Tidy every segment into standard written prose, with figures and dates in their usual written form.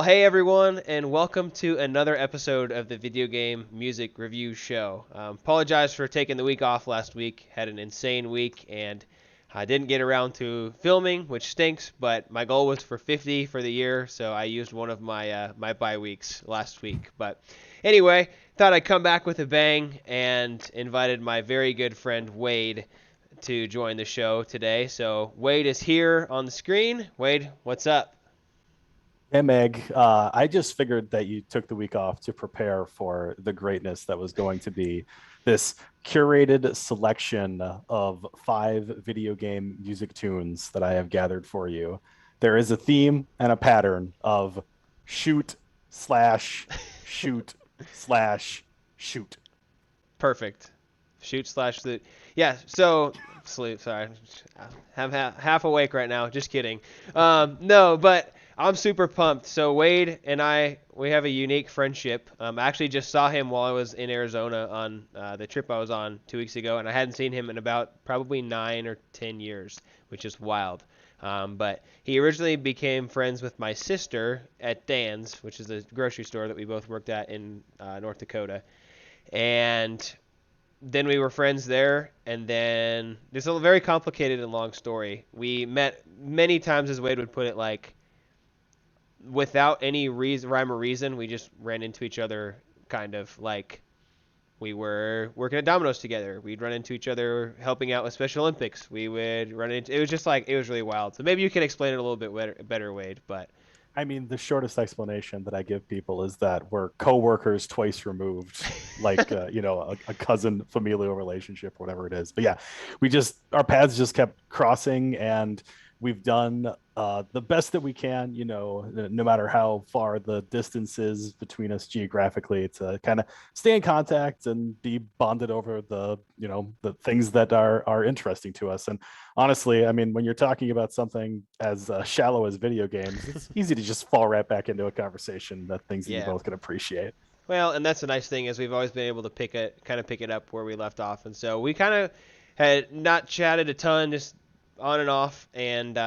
Hey everyone, and welcome to another episode of the Video Game Music Review Show. Apologize for taking the week off last week. Had an insane week, and I didn't get around to filming, which stinks. But my goal was for 50 for the year, so I used one of my bye weeks last week. But anyway, thought I'd come back with a bang and invited my very good friend Wade to join the show today. So Wade is here on the screen. Wade, what's up? Hey Meg, I just figured that you took the week off to prepare for the greatness that was going to be this curated selection of 5 video game music tunes that I have gathered for you. There is a theme and a pattern of shoot slash shoot slash shoot. Perfect. Shoot slash sleep. Yeah. So sleep. Sorry, I'm half awake right now. Just kidding. No, but I'm super pumped. So Wade and we have a unique friendship. I actually just saw him while I was in Arizona on the trip I was on 2 weeks ago, and I hadn't seen him in about probably 9 or 10 years, which is wild. But he originally became friends with my sister at Dan's, which is a grocery store that we both worked at in North Dakota, and then we were friends there, and then it's a very complicated and long story. We met many times, as Wade would put it, like without any reason, rhyme or reason. We just ran into each other, kind of like we were working at Domino's together. We'd run into each other helping out with Special Olympics. We would run into. It was just like it was really wild. So maybe you can explain it a little bit better, Wade. But I mean, the shortest explanation that I give people is that we're coworkers twice removed, like a cousin familial relationship, whatever it is. But yeah, we just our paths just kept crossing, and we've done the best that we can, no matter how far the distance is between us geographically, to kind of stay in contact and be bonded over the things that are interesting to us. And honestly, I mean, when you're talking about something as shallow as video games, it's easy to just fall right back into a conversation that things that you yeah. both can appreciate. Well, and that's the nice thing is we've always been able to pick it up where we left off, and so we kind of had not chatted a ton, just on and off, and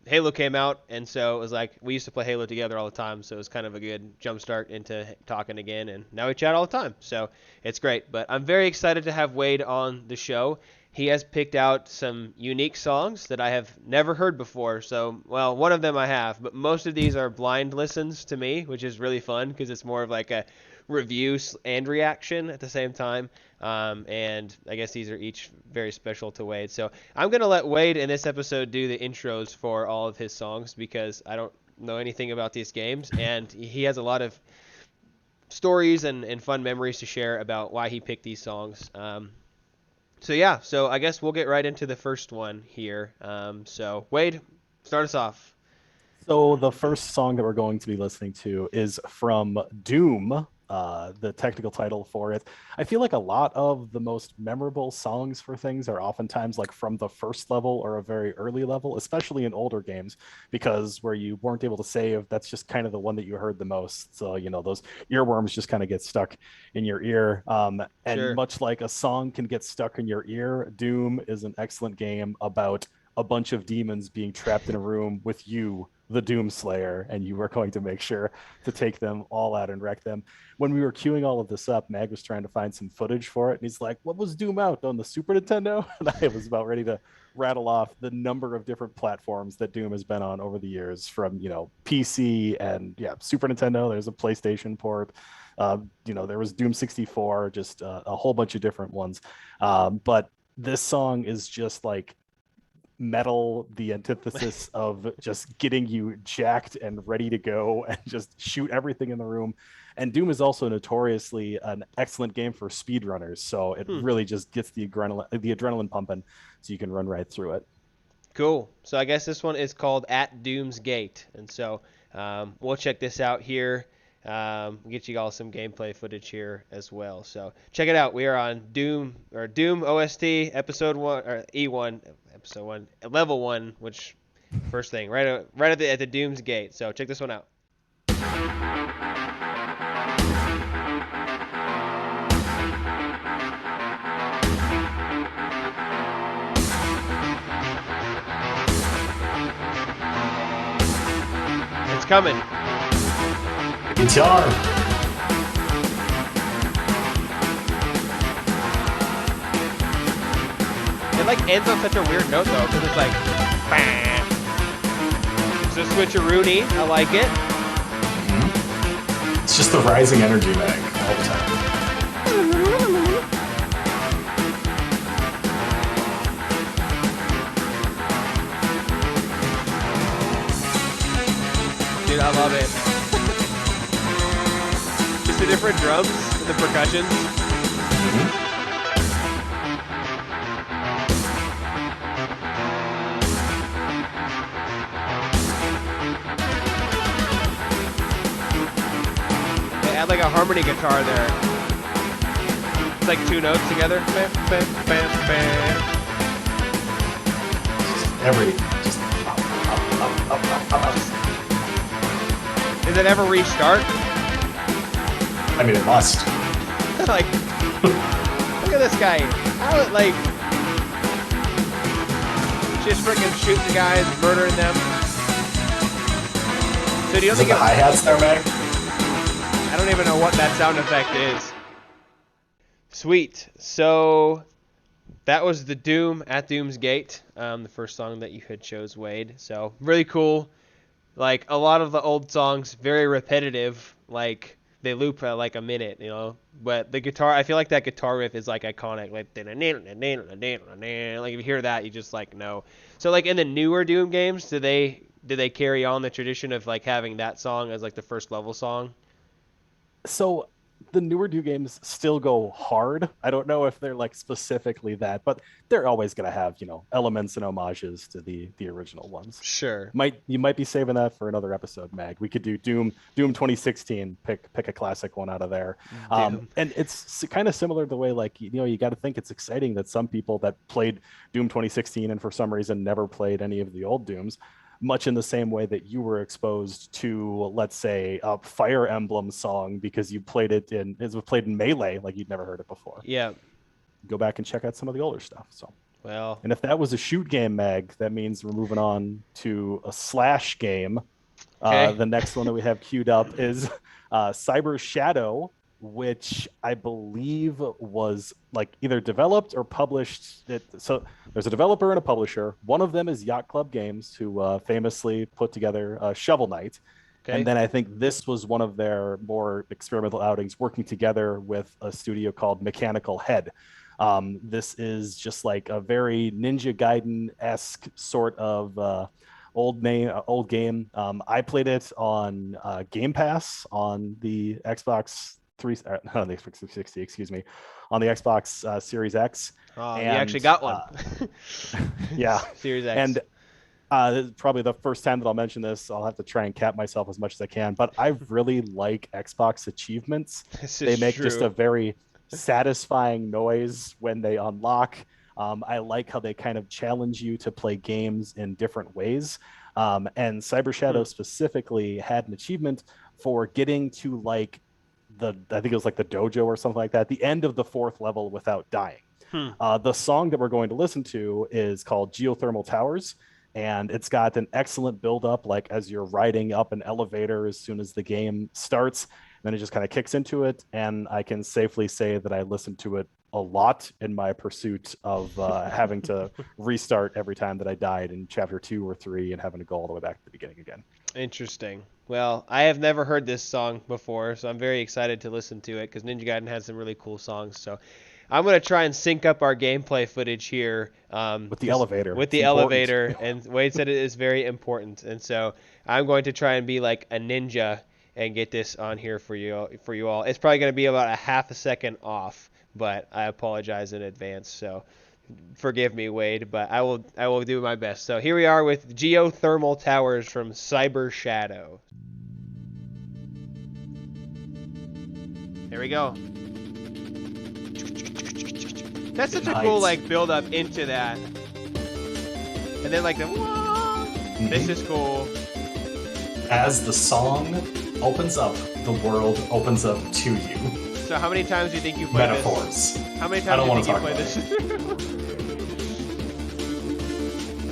Halo came out, and so it was like we used to play Halo together all the time, so it was kind of a good jump start into talking again, and now we chat all the time, so it's great. But I'm very excited to have Wade on the show. He has picked out some unique songs that I have never heard before. So, well, one of them I have, but most of these are blind listens to me, which is really fun because it's more of like a review and reaction at the same time. And I guess these are each very special to Wade. So I'm going to let Wade in this episode do the intros for all of his songs because I don't know anything about these games. And he has a lot of stories and fun memories to share about why he picked these songs. So yeah, so I guess we'll get right into the first one here. So Wade, start us off. So the first song that we're going to be listening to is from Doom, the technical title for it. I feel like a lot of the most memorable songs for things are oftentimes like from the first level or a very early level, especially in older games, because where you weren't able to save, that's just kind of the one that you heard the most. So, those earworms just kind of get stuck in your ear. And Sure. much like a song can get stuck in your ear, Doom is an excellent game about a bunch of demons being trapped in a room with you, the Doom Slayer, and you were going to make sure to take them all out and wreck them. When we were queuing all of this up, Mag was trying to find some footage for it, and he's like, "What was Doom out on the Super Nintendo?" And I was about ready to rattle off the number of different platforms that Doom has been on over the years, from PC and Super Nintendo. There's a PlayStation port. There was Doom 64, just a whole bunch of different ones. But this song is just like metal, the antithesis of just getting you jacked and ready to go and just shoot everything in the room. And Doom is also notoriously an excellent game for speedrunners, so it Hmm. really just gets the adrenaline pumping, so you can run right through it. Cool. So I guess this one is called At Doom's Gate, and so we'll check this out here. Get you all some gameplay footage here as well. So check it out. We are on Doom OST episode 1 or E1 episode 1 level 1, which first thing right at the Doom's Gate. So check this one out. It's coming. Guitar. It like ends on such a weird note though, because it's like, bam. It's a switcheroony. I like it. Mm-hmm. It's just the rising energy, Meg, all the time. Dude, I love it. Just the different drums and the percussion. Mm-hmm. Add like a harmony guitar there. It's like two notes together. Bam, bam, bam, bam. Just up. Does it ever restart? I mean, it must. Like, look at this guy. How it like just freaking shooting guys, murdering them. So do you Is think it the hi-hats there, Meg? I don't even know what that sound effect is. Sweet. So that was the Doom at Doom's Gate, the first song that you had chose, Wade. So really cool. Like a lot of the old songs, very repetitive. Like they loop like a minute, you know. But the guitar, I feel like that guitar riff is like iconic. Like if you hear that, you just like know. So like in the newer Doom games, do they carry on the tradition of like having that song as like the first level song? So the newer Doom games still go hard. I don't know if they're like specifically that, but they're always going to have, you know, elements and homages to the original ones. Sure. You might be saving that for another episode, Mag. We could do Doom 2016. Pick a classic one out of there. And it's kind of similar to the way, like, you know, you got to think it's exciting that some people that played Doom 2016 and for some reason never played any of the old Dooms, much in the same way that you were exposed to, let's say, a Fire Emblem song because you played it was played in Melee, like you'd never heard it before. Yeah. Go back and check out some of the older stuff. So, well, and if that was a shoot game, Meg, that means we're moving on to a slash game. Okay. The next one that we have queued up is Cyber Shadow, which I believe was like either developed or published. So there's a developer and a publisher. One of them is Yacht Club Games, who famously put together Shovel Knight. Okay. And then I think this was one of their more experimental outings, working together with a studio called Mechanical Head. This is just like a very Ninja Gaiden-esque sort of old game. I played it on Game Pass on the Xbox 360, excuse me, on the Xbox Series X. You actually got one. Yeah. Series X. And this is probably the first time that I'll mention this. I'll have to try and cap myself as much as I can, but I really like Xbox achievements. They make just a very satisfying noise when they unlock. I like how they kind of challenge you to play games in different ways. And Cyber Shadow specifically had an achievement for getting to like I think it was like the dojo or something like that, the end of the 4th level without dying. The song that we're going to listen to is called Geothermal Towers, and it's got an excellent build-up, like as you're riding up an elevator as soon as the game starts, and then it just kind of kicks into it, and I can safely say that I listened to it a lot in my pursuit of having to restart every time that I died in chapter 2 or 3 and having to go all the way back to the beginning again. Interesting. Well, I have never heard this song before, so I'm very excited to listen to it because Ninja Gaiden has some really cool songs. So I'm going to try and sync up our gameplay footage here. With the elevator. With the elevator, and Wade said it is very important. And so I'm going to try and be like a ninja and get this on here for you all. It's probably going to be about a half a second off, but I apologize in advance. So forgive me, Wade, but I will do my best. So here we are with Geothermal Towers from Cyber Shadow. Here we go. That's such a cool like build up into that. And then like the this is cool. As the song opens up, the world opens up to you. So how many times do you think you played Metaphors. this? How many times do you think you played this?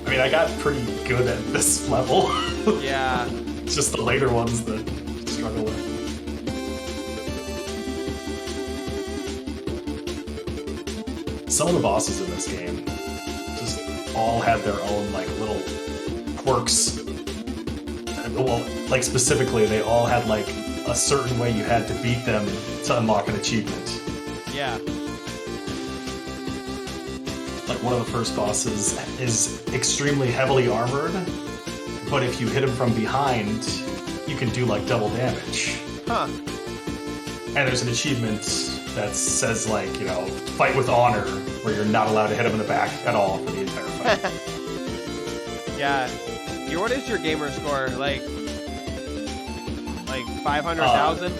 I mean, I got pretty good at this level. Yeah. It's just the later ones that struggle with. some of the bosses in this game just all had their own like little quirks. Well, like specifically, they all had like a certain way you had to beat them to unlock an achievement. Yeah. Like one of the first bosses is extremely heavily armored, but if you hit him from behind, you can do like double damage. Huh. And there's an achievement that says like, you know, fight with honor, where you're not allowed to hit him in the back at all for the entire fight. Yeah. What is your gamer score? Like 500,000?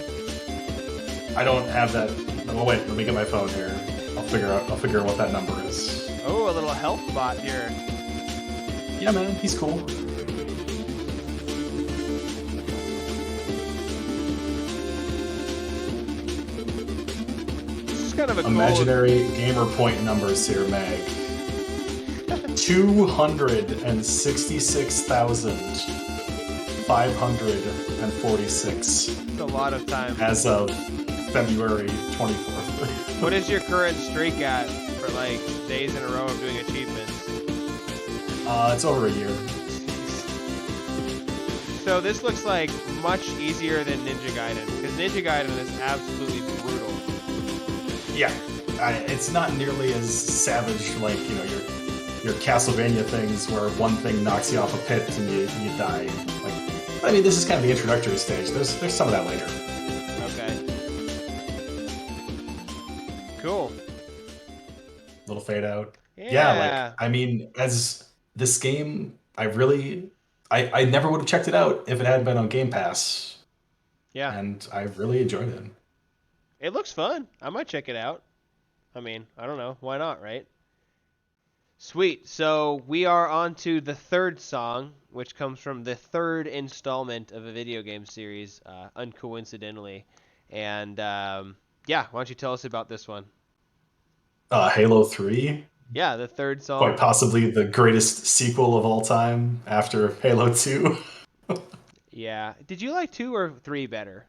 I don't have that. Oh wait, let me get my phone here. I'll figure out what that number is. Oh, a little health bot here. Yeah, man, he's cool. This is kind of a imaginary gamer point numbers here, Meg. 266,546. It's a lot of time. As of February 24th. What is your current streak at for like days in a row of doing achievements? It's over a year. So this looks like much easier than Ninja Gaiden, because Ninja Gaiden is absolutely brutal. Yeah, it's not nearly as savage like, you know, your Castlevania things where one thing knocks you off a pit and you die. Like, I mean, this is kind of the introductory stage. There's some of that later. Okay. Cool. Little fade out. Yeah. Like, I mean, as this game, I never would have checked it out if it hadn't been on Game Pass. Yeah. And I really enjoyed it. It looks fun. I might check it out. I mean, I don't know. Why not, right? Sweet. So we are on to the third song, which comes from the third installment of a video game series, uncoincidentally. And yeah, why don't you tell us about this one? Halo 3. Yeah, the third song. Quite possibly the greatest sequel of all time after Halo 2. Yeah. Did you like 2 or 3 better?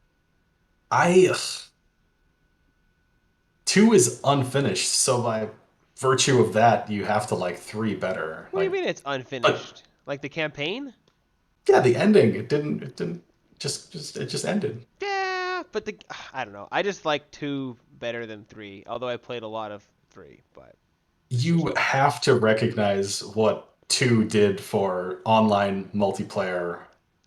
2 is unfinished, so by virtue of that, you have to like 3 better. What do you mean it's unfinished? Like the campaign? Yeah, the ending. It just ended. Yeah, but I don't know. I just like 2 better than 3, although I played a lot of 3, but you have to recognize what 2 did for online multiplayer.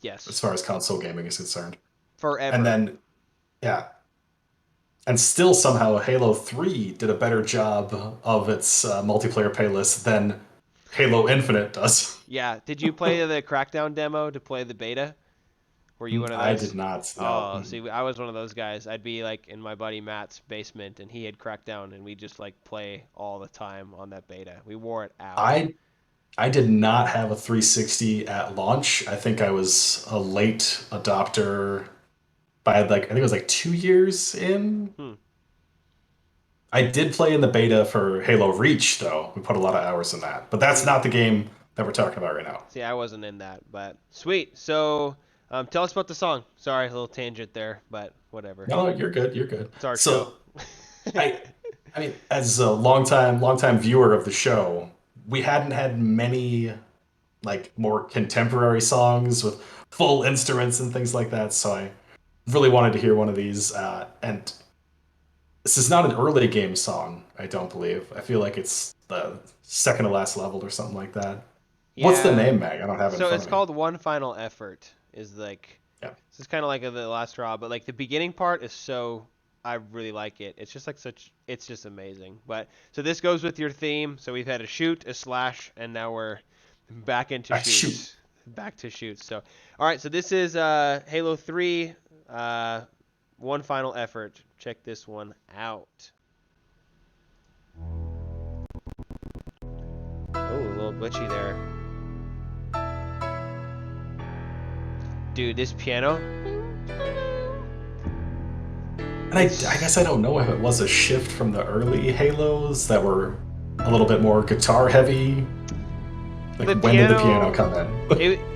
Yes. As far as console gaming is concerned. Forever. And then, yeah. And still somehow Halo 3 did a better job of its multiplayer playlist than Halo Infinite does. Yeah. Did you play the Crackdown demo to play the beta? Were you one of those? I did not. No. Oh, see, I was one of those guys. I'd be like in my buddy Matt's basement, and he had Crackdown, and we just like play all the time on that beta. We wore it out. I did not have a 360 at launch. I think I was a late adopter by like, I think it was like 2 years in. I did play in the beta for Halo Reach, though. We put a lot of hours in that. But that's not the game that we're talking about right now. See, I wasn't in that, but sweet. So tell us about the song. Sorry, a little tangent there, but whatever. No, you're good. You're good. It's our show. I mean, as a longtime viewer of the show, we hadn't had many like more contemporary songs with full instruments and things like that. So I really wanted to hear one of these. And this is not an early game song, I don't believe. I feel like it's the second to last level or something like that. Yeah. What's the name, Mag? I don't have it. So it's called One Final Effort. Is like, yeah. This is kind of like the last straw, but like the beginning part is so. I really like it. It's just like it's just amazing. But so this goes with your theme. So we've had a shoot, a slash, and now we're back into shoots. Back to shoots. So, all right. So this is Halo 3, One Final Effort. Check this one out. Oh, a little glitchy there. Dude, this piano. And I guess I don't know if it was a shift from the early Halos that were a little bit more guitar heavy. Like when did the piano come in?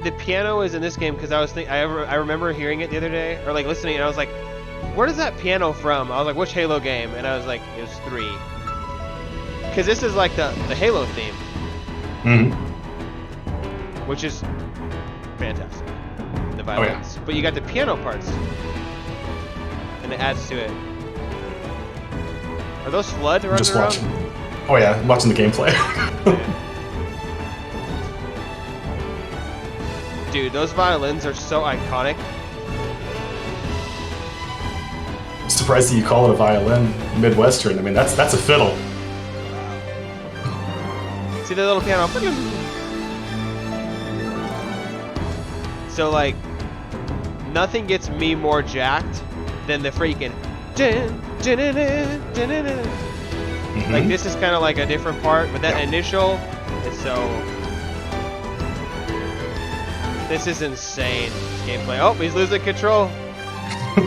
The piano is in this game because I was thinking. I remember hearing it the other day, or like listening, and I was like, "Where does that piano from?" I was like, "Which Halo game?" And I was like, "It was 3." because this is like the Halo theme, Mm-hmm. which is fantastic. The violins, but you got the piano parts, and it adds to it. Are those Flood running Just around? watching. Oh yeah, I'm watching the gameplay. Dude, those violins are so iconic. I'm surprised that you call it a violin, Midwestern. I mean, that's a fiddle. See the little piano? So like, nothing gets me more jacked than the freaking. Mm-hmm. Like this is kind of like a different part, but that initial is so. This is insane gameplay. Oh, he's losing control.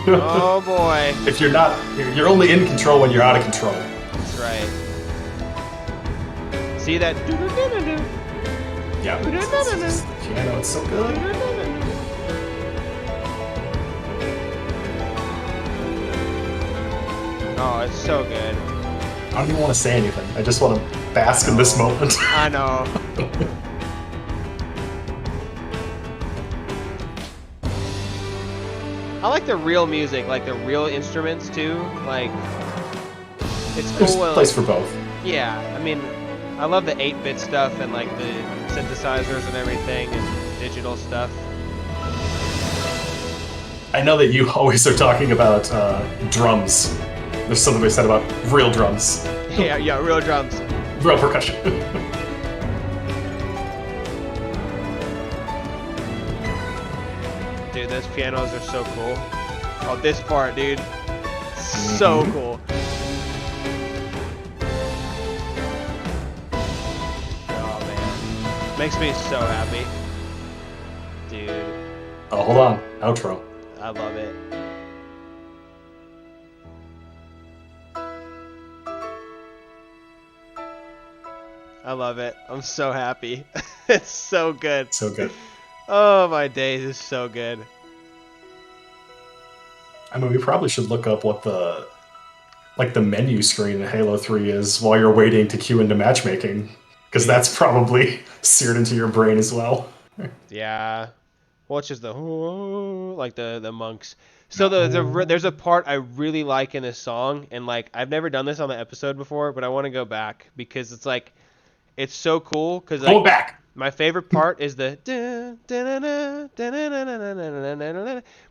Oh boy. If you're not, you're only in control when you're out of control. That's right. See that? Yeah. It's piano, it's so good. Oh, it's so good. I don't even want to say anything. I just want to bask in this moment. I know. I like the real music, like the real instruments too. Like, it's cool. There's a place for both. Yeah, I mean, I love the 8-bit stuff and like the synthesizers and everything and digital stuff. I know that you always are talking about drums. There's something they said about real drums. Yeah, real drums. Real percussion. Dude, those pianos are so cool. Oh, this part, dude. So cool. Oh, man. Makes me so happy. Dude, Oh, hold on. Outro. I love it. I love it. I'm so happy. It's so good. So good. Oh, my days is so good. I mean, we probably should look up what the menu screen in Halo 3 is while you're waiting to queue into matchmaking, because that's probably seared into your brain as well. Yeah. Well, it's just the like the monks. So there's a part I really like in this song, and like I've never done this on the episode before, but I want to go back because it's like it's so cool. Because like, Go back. my favorite part is the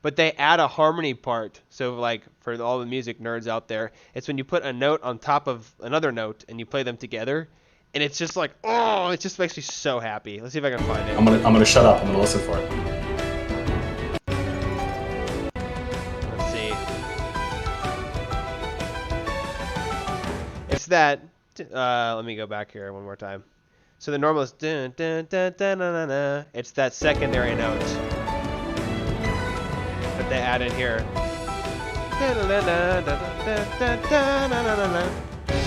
but they add a harmony part. So like for all the music nerds out there, it's when you put a note on top of another note and you play them together, and it's just like, oh, it just makes me so happy. Let's see if I can find it. I'm gonna shut up. I'm gonna listen for it. Let's see. It's that. Let me go back here one more time. So the normal is dun, dun, dun, dun, dun, dun, dun. It's that secondary note that they add in here.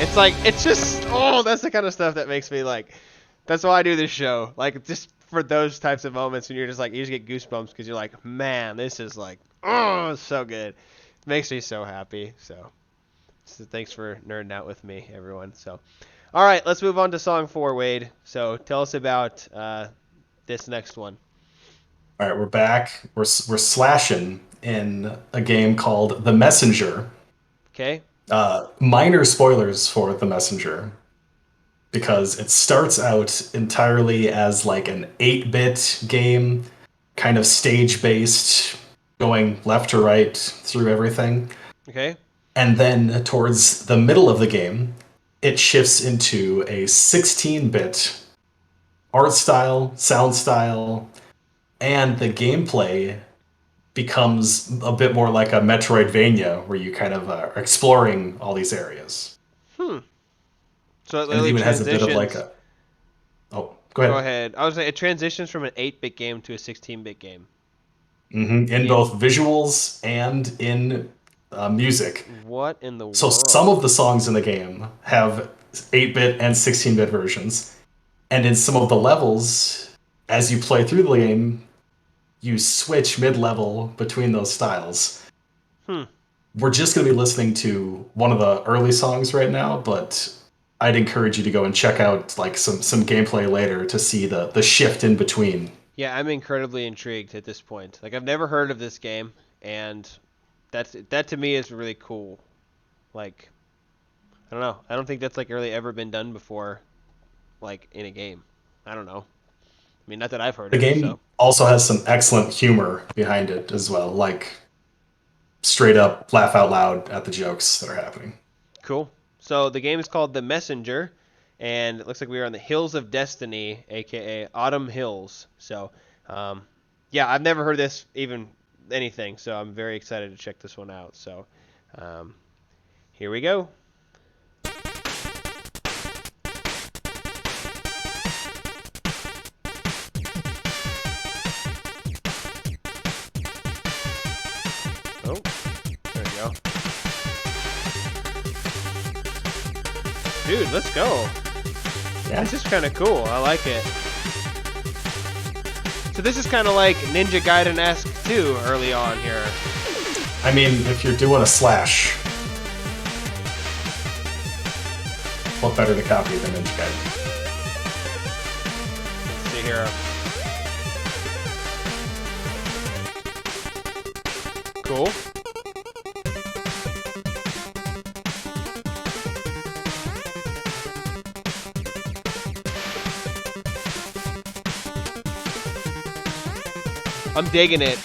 It's like, it's just, oh, that's the kind of stuff that makes me like, that's why I do this show. Like, just for those types of moments when you're just like, you just get goosebumps because you're like, man, this is like, oh, it's so good. It makes me so happy. So thanks for nerding out with me, everyone. So, all right, let's move on to song 4, Wade. So tell us about this next one. All right, we're back. We're slashing in a game called The Messenger. Okay. Minor spoilers for The Messenger, because it starts out entirely as like an 8-bit game, kind of stage-based, going left to right through everything. Okay. And then towards the middle of the game, it shifts into a 16-bit art style, sound style, and the gameplay becomes a bit more like a Metroidvania, where you kind of are exploring all these areas. So it And it literally even has transitions. a bit of like a... Oh, go ahead. Go ahead. I was saying it transitions from an 8-bit game to a 16-bit game. In both visuals and in music. What in the So world? some of the songs in the game have 8-bit and 16-bit versions. And in some of the levels, as you play through the game, you switch mid-level between those styles. We're just going to be listening to one of the early songs right now, but I'd encourage you to go and check out like some gameplay later to see the shift in between. Yeah, I'm incredibly intrigued at this point. Like, I've never heard of this game, and that to me is really cool. Like, I don't know. I don't think that's like really ever been done before, like in a game. I don't know. I mean, not that I've heard The of it. game So also has some excellent humor behind it as well, like straight up laugh out loud at the jokes that are happening. cool. So the game is called The Messenger, and it looks like we are on the Hills of Destiny, aka Autumn Hills. So, yeah, I've never heard this even anything. So I'm very excited to check this one out. So, here we go. Oh, there we go. Dude, let's go. Yeah. This is kind of cool. I like it. So this is kind of like Ninja Gaiden-esque too early on here. I mean, if you're doing a slash, what better to copy than Ninja Gaiden? Let's see here. Cool. I'm digging it.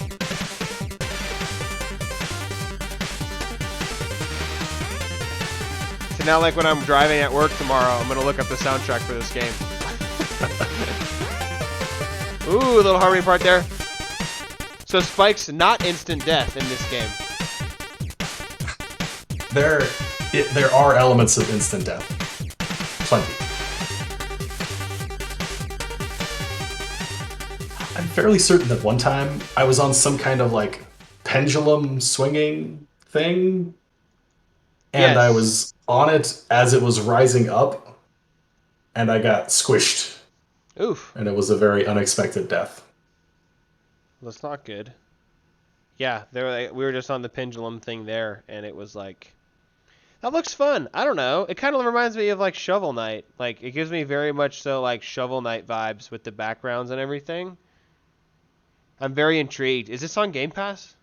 So now, like when I'm driving at work tomorrow, I'm gonna look up the soundtrack for this game. Ooh, a little harmony part there. So Spike's not instant death in this game. There are elements of instant death. Plenty. I'm fairly certain that one time I was on some kind of like pendulum swinging thing, and Yes. I was on it as it was rising up, and I got squished, Oof. and it was a very unexpected death. That's not good. Yeah, we were just on the pendulum thing there, and it was like, that looks fun. I don't know. It kind of reminds me of like Shovel Knight. Like, it gives me very much so like Shovel Knight vibes with the backgrounds and everything. I'm very intrigued. Is this on Game Pass?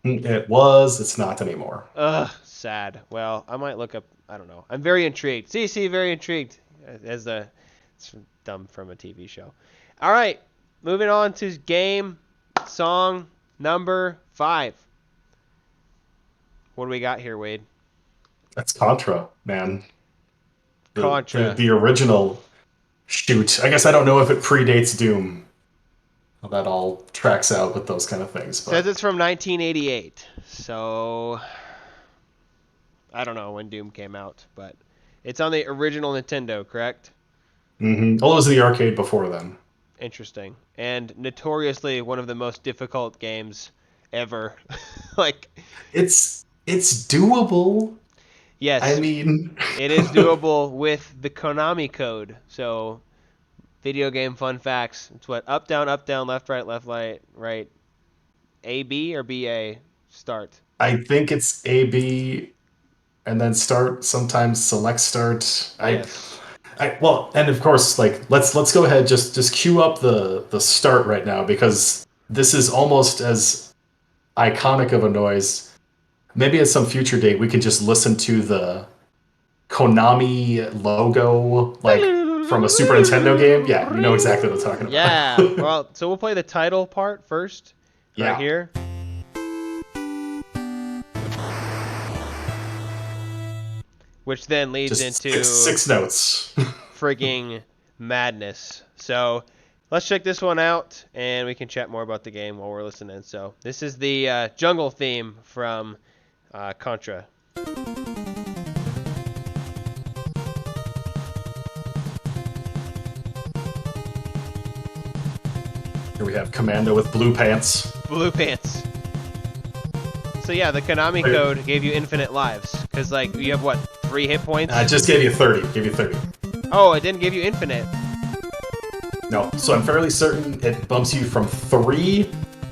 It was. It's not anymore. Ugh, sad. Well, I might look up. I don't know. I'm very intrigued. See, very intrigued. It's dumb from a TV show. All right, moving on to game song number 5. What do we got here, Wade? That's Contra, man. Contra. The original. Shoot. I guess I don't know if it predates Doom. Well, that all tracks out with those kind of things. But Says it's from 1988. So I don't know when Doom came out, but it's on the original Nintendo, correct? Mm-hmm. Well, it was in the arcade before then. Interesting. And notoriously one of the most difficult games ever. Like, It's doable. yes, I mean, it is doable with the Konami code. So, video game fun facts. It's what? Up, down, left, right. A, B, or B, A? Start. I think it's AB, and then start. Sometimes select start. Yes. Well, and of course, like let's go ahead. Just cue up the start right now, because this is almost as iconic of a noise. Maybe at some future date we can just listen to the Konami logo, like from a Super Nintendo game. Yeah, you know exactly what I'm talking about. Yeah. Well, so we'll play the title part first. Right Yeah. here. Which then leads Just into six notes. frigging madness. So let's check this one out, and we can chat more about the game while we're listening. So this is the jungle theme from Contra. Here we have Commando with blue pants. Blue pants. So yeah, the Konami code gave you infinite lives. Because, like, you have, what, 3 hit points? I just gave you 30. Give you 30. Oh, it didn't give you infinite. No, so I'm fairly certain it bumps you from 3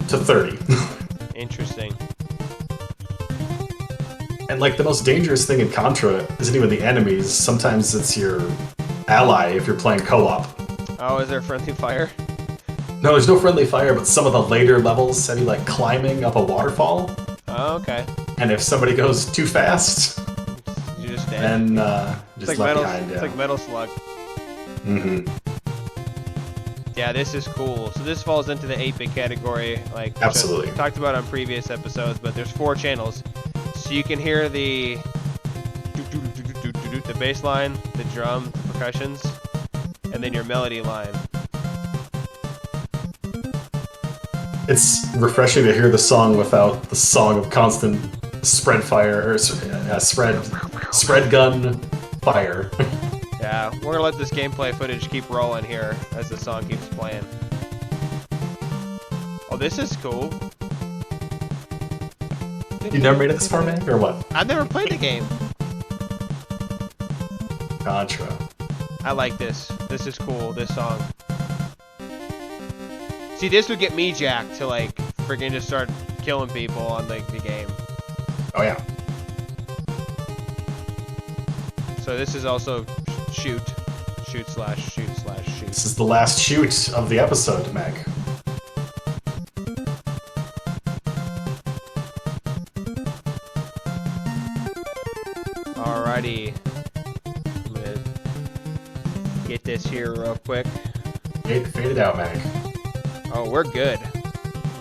to 30. Interesting. And like the most dangerous thing in Contra isn't even the enemies. Sometimes it's your ally if you're playing co-op. Oh, is there friendly fire? No, there's no friendly fire, but some of the later levels have you like climbing up a waterfall. Oh, okay. And if somebody goes too fast, You're just dead. then It's just like left metal. behind. It's Yeah. like Metal Slug. Mm-hmm. Yeah, this is cool. So this falls into the 8-bit category, like which Absolutely. I talked about on previous episodes. But there's 4 channels, so you can hear the bass line, the drum, the percussions, and then your melody line. It's refreshing to hear the song without the song of constant spread fire or spread gun fire. Yeah, we're gonna let this gameplay footage keep rolling here as the song keeps playing. Oh, this is cool. You never made it this far, man, or what? I've never played the game. Contra. I like this. This is cool, this song. See, this would get me jacked to like freaking just start killing people on like the game. Oh yeah. So this is also shoot slash shoot. This is the last shoot of the episode, Meg. Alrighty. I'm gonna get this here real quick. Fade it out, Meg. Oh, we're good.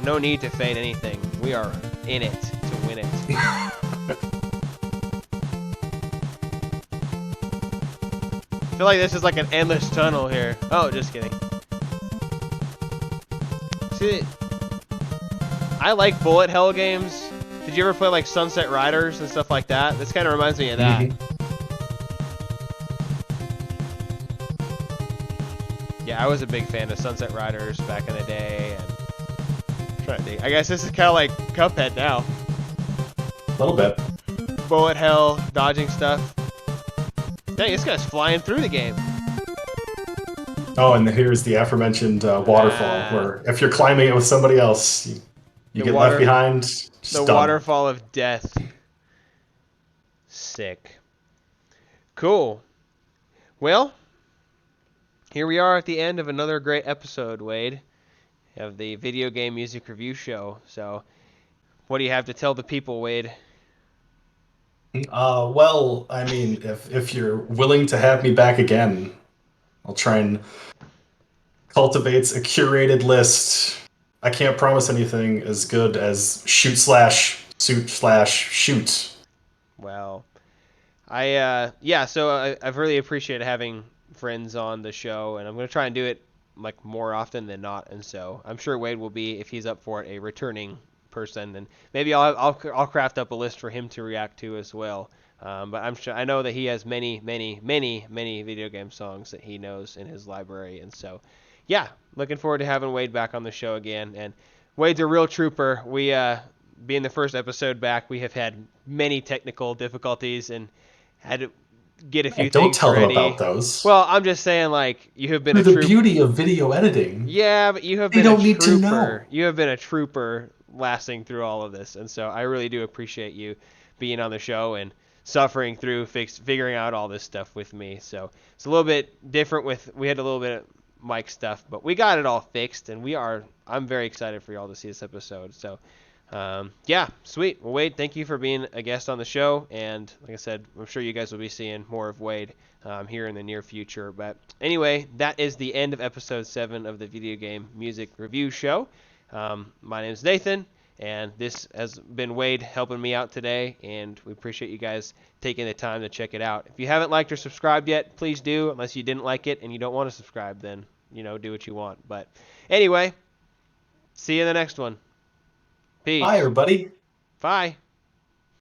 No need to fade anything. We are in it to win it. I feel like this is like an endless tunnel here. Oh, just kidding. See, I like bullet hell games. Did you ever play like Sunset Riders and stuff like that? This kind of reminds me of that. Mm-hmm. Yeah, I was a big fan of Sunset Riders back in the day. And I'm trying to think. I guess this is kind of like Cuphead now. A little bit. Bullet hell, dodging stuff. Dang, this guy's flying through the game. Oh, and here's the aforementioned waterfall, where if you're climbing it with somebody else, you get left behind. The waterfall of death. Sick. Cool. Well, here we are at the end of another great episode, Wade, of the video game music review show. So, what do you have to tell the people, Wade? Well, I mean, if you're willing to have me back again, I'll try and cultivate a curated list. I can't promise anything as good as shoot slash shoot. Well, yeah, so I've really appreciated having friends on the show, and I'm going to try and do it like more often than not, and so I'm sure Wade will be, if he's up for it, a returning person, and maybe I'll craft up a list for him to react to as well. But I'm sure, I know that he has many video game songs that he knows in his library, and so yeah, looking forward to having Wade back on the show again. And Wade's a real trooper. We being the first episode back, we have had many technical difficulties and had to get a few things Don't tell ready. them about those. Well, I'm just saying, like, you have been Through a trooper. the beauty of video editing. Yeah, but you have They been don't a need to know. trooper. You have been a trooper lasting through all of this, and so I really do appreciate you being on the show and suffering through figuring out all this stuff with me. So it's a little bit different we had a little bit of mic stuff, but we got it all fixed, and I'm very excited for y'all to see this episode. So yeah, sweet. Well, Wade, thank you for being a guest on the show, and like I said, I'm sure you guys will be seeing more of Wade here in the near future. But anyway, that is the end of episode 7 of the Video Game Music Review Show. My name is Nathan, and this has been Wade helping me out today, and we appreciate you guys taking the time to check it out. If you haven't liked or subscribed yet, please do, unless you didn't like it and you don't want to subscribe, then, do what you want. But anyway, see you in the next one. Peace. Bye, everybody. Bye.